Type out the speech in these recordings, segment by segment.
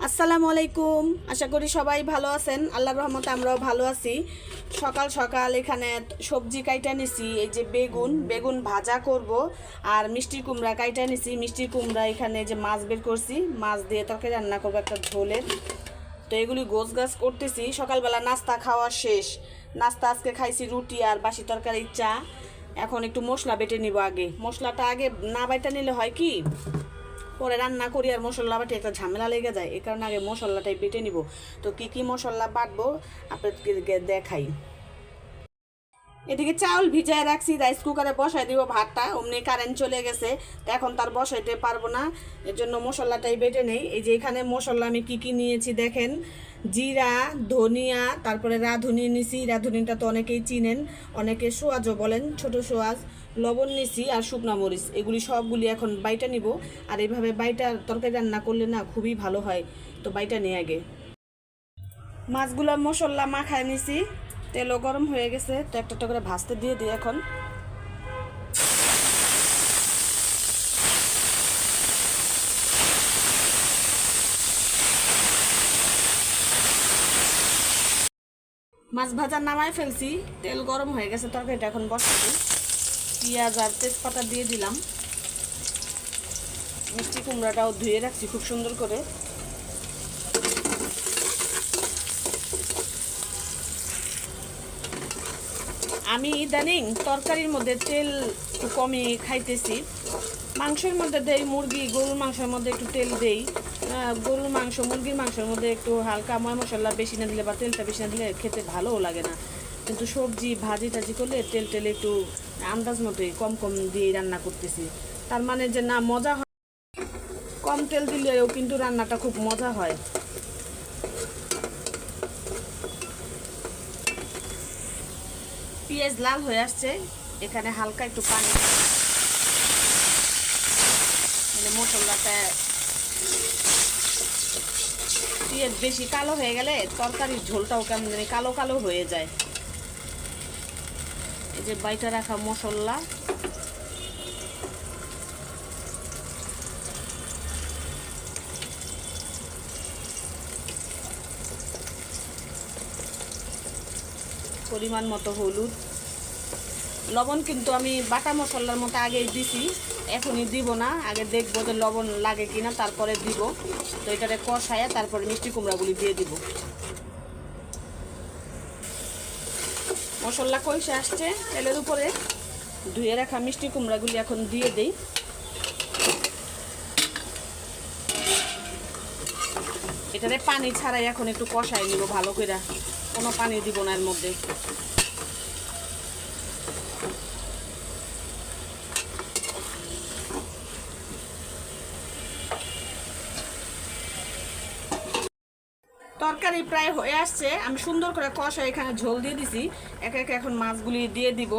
আসসালামু আলাইকুম। আশা করি সবাই ভালো আছেন। আল্লাহর রহমতে আমরাও ভালো আছি। সকাল সকাল এখানে সবজি কাইটা নিছি। এই যে বেগুন ভাজা করব, আর মিষ্টি কুমড়া কাইটা নিছি। মিষ্টি কুমড়া এখানে যে মাছ বের করছি, মাছ দিয়ে তরকারি রান্না করবো একটা ঝোলের। তো এগুলি গোছ গাছ করতেছি। সকালবেলা নাস্তা খাওয়া শেষ। নাস্তা আজকে খাইছি রুটি আর বাসি তরকারি, চা। এখন একটু মশলা বেটে নিব। আগে মশলাটা আগে না বাইটা নিলে হয় কি, পরে রান্না করি আর মশলা বাটি একটা ঝামেলা লেগে যায়। এই কারণে আগে মশলাটাই বেটে নিব। তো কি কি মশলা বাটবো আপনাদেরকে দেখাই। এদিকে চাউল ভিজায় রাখছি, রাইস কুকারে বসাই দিব ভাতটা। অমনি কারেন্ট চলে গেছে, তো এখন তার বসাইতে পারবো না, এর জন্য মশলাটাই বেটে নেই। এই যে এখানে মশলা আমি কি কি নিয়েছি দেখেন। জিরা, ধনিয়া, তারপরে রাঁধুনি নিছি। রাঁধুনিটা তো অনেকেই চিনেন, অনেকে সোয়াজও বলেন, ছোট সোয়াজ। লবণ নিছি আর শুকনা মরিচ, এগুলি সবগুলি এখন বাইটা নিব। আর এইভাবে বাইটা তরকারি রান্না করলে না খুবই ভালো হয়। তো বাইটা নিয়ে আগে মাছগুলো মশলা মাখায় নিছি। তেলও গরম হয়ে গেছে, তো একটা করে ভাজতে দিয়ে দিই এখন। মাছ ভাজা নামায় ফেলছি, তেল গরম হয়ে গেছে, তরকারিটা এখন বসাবো। পেঁয়াজ আর তেজপাতা দিয়ে দিলাম। মিষ্টি কুমড়াটাও ধুয়ে রাখছি খুব সুন্দর করে। আমি ইদানিং তরকারির মধ্যে তেল একটু কমই খাইতেছি। মাংসের মধ্যে দেই, মুরগি গরুর মাংসের মধ্যে একটু তেল দেই। গরুর মাংস মুরগির মাংসের মধ্যে একটু হালকা ময় মশলা বেশি না দিলে বা তেলটা বেশি না দিলে খেতে ভালোও লাগে না। কিন্তু সবজি ভাজি টাজি করলে তেল একটু আন্দাজ মতোই কম কম দিয়ে রান্না করতেছি। তার মানে যে না মজা হয়, কম তেল দিলেও কিন্তু রান্নাটা খুব মজা হয়। পেঁয়াজ লাল হয়ে আসছে, এখানে হালকা একটু পানি, মানে মশলাটা। পেঁয়াজ বেশি কালো হয়ে গেলে তরকারির ঝোলটাও কেমন জানি কালো কালো হয়ে যায়। এই যে বাইটা রাখা মশলা, পরিমাণ মতো হলুদ, লবণ কিন্তু আমি বাটা মশলার মতো আগেই দিছি, এখনই দিব না। আগে দেখবো যে লবণ লাগে কিনা, তারপরে দিব। তো এটাতে কষায়া তারপরে মিষ্টি কুমড়াগুলি দিয়ে দিব। মশলা কষে আসছে তেলের উপরে, ধুয়ে রাখা মিষ্টি কুমড়াগুলি এখন দিয়ে দেই। এটাতে পানি ছাড়াই এখন একটু কষাই নিব ভালো করে, কোনো পানি দিব না এর মধ্যে। তরকারি প্রায় হয়ে আসছে, আমি সুন্দর করে কষা এখানে ঝোল দিয়ে দিছি। একে একে এখন মাছগুলি দিয়ে দিব।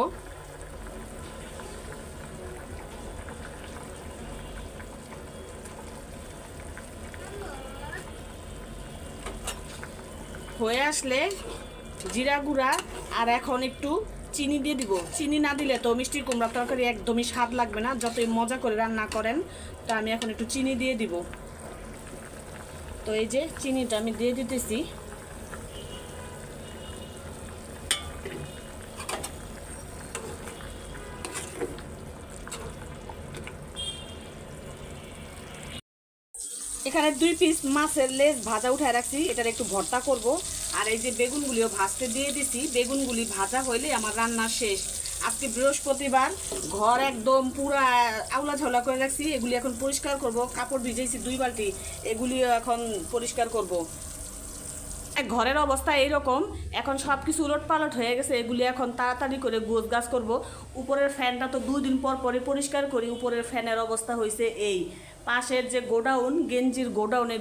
হয়ে আসলে জিরা গুঁড়া আর এখন একটু চিনি দিয়ে দিব। চিনি না দিলে তো মিষ্টি কুমড়া তরকারি একদমই স্বাদ লাগবে না, যতই মজা করে রান্না করেন। তো আমি এখন একটু চিনি দিয়ে দিব। তো এই যে চিনিটা আমি দিয়ে দিতেছি। এখানে 2 পিস মাছের লেজ ভাজা উঠায় রাখছি, এটার একটু ভর্তা করব। আর এই যে বেগুনগুলিও ভাজতে দিয়ে দিছি, বেগুনগুলি ভাজা হইলে আমার রান্না শেষ। আজকে বৃহস্পতিবার, ঘর একদম পুরা আউলা ঝাউলা করে রাখছি। এগুলি এখন পরিষ্কার করব। কাপড় ভিজেছি 2 বালতি, এগুলিও এখন পরিষ্কার করব। ঘরের অবস্থা এইরকম, এখন সব কিছু উলটপালট হয়ে গেছে। এগুলি এখন তাড়াতাড়ি করে গোছ গাছ করবো। উপরের ফ্যানটা তো 2 দিন পর পরে পরিষ্কার করি। উপরের ফ্যানের অবস্থা হয়েছে এই। পাশের যে গোডাউন, গেঞ্জির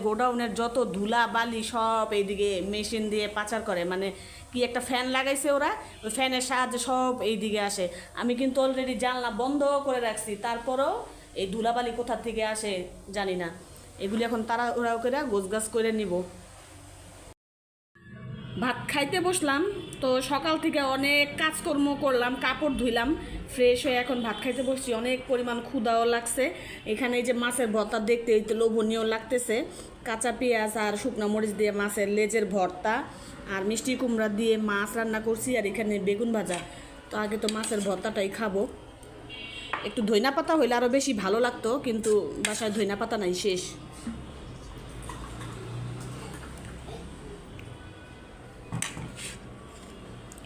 গোডাউনের যত ধুলা বালি সব এইদিকে মেশিন দিয়ে পাচার করে, মানে কি একটা ফ্যান লাগাইছে ওরা, ওই ফ্যানের সাহায্যে সব এইদিকে আসে। আমি কিন্তু অলরেডি জানলা বন্ধ করে রাখছি, তারপরেও এই ধুলাবালি কোথা থেকে আসে জানি না। এগুলি এখন তাড়াহুড়া করে গোছ গাছ করে নিব। ভাত খাইতে বসলাম, তো সকাল থেকে অনেক কাজকর্ম করলাম, কাপড় ধুইলাম, ফ্রেশ হয়ে এখন ভাত খাইতে বসছি। অনেক পরিমাণ ক্ষুধাও লাগছে। এখানে এই যে মাছের ভর্তা দেখতে এই তো লোভনীয় লাগতেছে। কাঁচা পেঁয়াজ আর শুকনো মরিচ দিয়ে মাছের লেজের ভর্তা আর মিষ্টি কুমড়া দিয়ে মাছ রান্না করছি, আর এখানে বেগুন ভাজা। তো আগে তো মাছের ভর্তাটাই খাবো। একটু ধইনা পাতা হইলে আরও বেশি ভালো লাগতো, কিন্তু বাসায় ধইনা পাতা নাই, শেষ।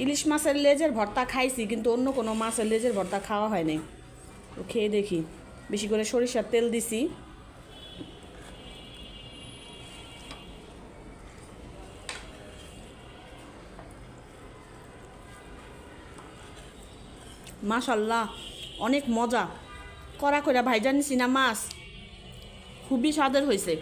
ইলিশ মাছের লেজের ভর্তা খাইছি, কিন্তু অন্য কোনো মাছের লেজের ভর্তা খাওয়া হয়নি। তো খেয়ে দেখি। বেশি করে সরিষার তেল দিছি। মাশাল্লাহ, অনেক মজা। কড়া কইরা ভাইজা নিছি না মাছ, খুবই স্বাদের হয়েছে।